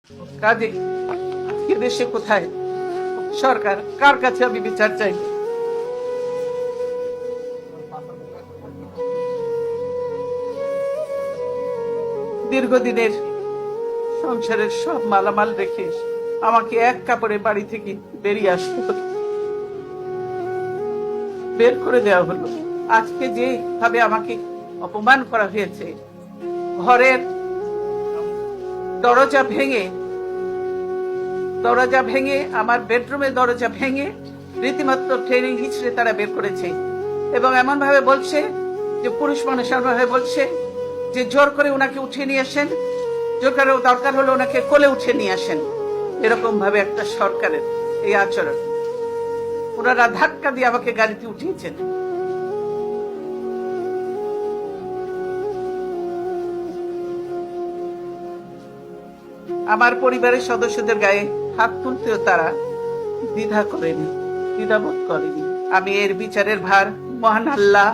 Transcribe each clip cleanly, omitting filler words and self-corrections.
কাজে আজকে দেশে কোথায় সরকার, কার কাছে আমি বিচার চাই? দীর্ঘদিনের সংসারের সব মালামাল রেখে আমাকে এক কাপড়ে বাড়ি থেকে বেরিয়ে আসতে হলো, বের করে দেওয়া হলো। আজকে যে ভাবে আমাকে অপমান করা হয়েছে, ঘরের দরজা ভেঙে আমার বেডরুমের দরজা ভেঙে রীতিমতো ট্রেনিং হিচড়ে তারা বের করেছে, এবং এমন ভাবে বলছে যে পুরুষ মানুষ ভাবে বলছে যে জোর করে ওনাকে উঠিয়ে নিয়ে আসেন, জোর করে দরকার হলে ওনাকে কোলে উঠে নিয়ে আসেন। এরকম ভাবে একটা সরকারের এই আচরণ। ওনারা ধাক্কা দিয়ে আমাকে গাড়িতে উঠিয়েছেন। আমার পরিবারের সদস্যদের গায়ে হাত তুলতেও তারা দ্বিধাবোধ করেনি। আমি এর বিচারের ভার মহান আল্লাহ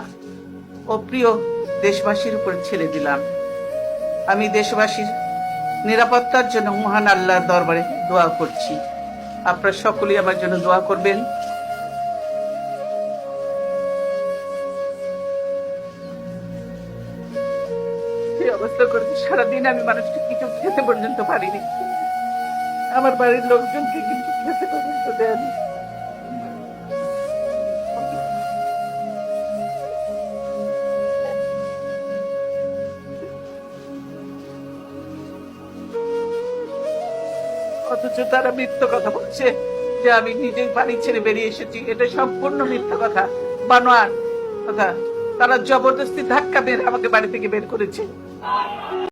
ও প্রিয় দেশবাসীর উপর ছেড়ে দিলাম। আমি দেশবাসীর নিরাপত্তার জন্য মহান আল্লাহর দরবারে দোয়া করছি। আপনারা সকলেই আমার জন্য দোয়া করবেন। এই অবস্থা করেছি, সারাদিন আমি মানুষকে কিছু খেতে পর্যন্ত পারিনি, আমার বাড়ির লোকজনকে কিন্তু খেতে পর্যন্ত দেয়নি। অথচ তারা মিথ্যা কথা বলছে যে আমি নিজের বাড়ি ছেড়ে বেরিয়ে এসেছি। এটা সম্পূর্ণ মিথ্যা কথা, বানোয়ার কথা। তারা জবরদস্তি ধাক্কা মেরে আমাকে বাড়ি থেকে বের করেছে।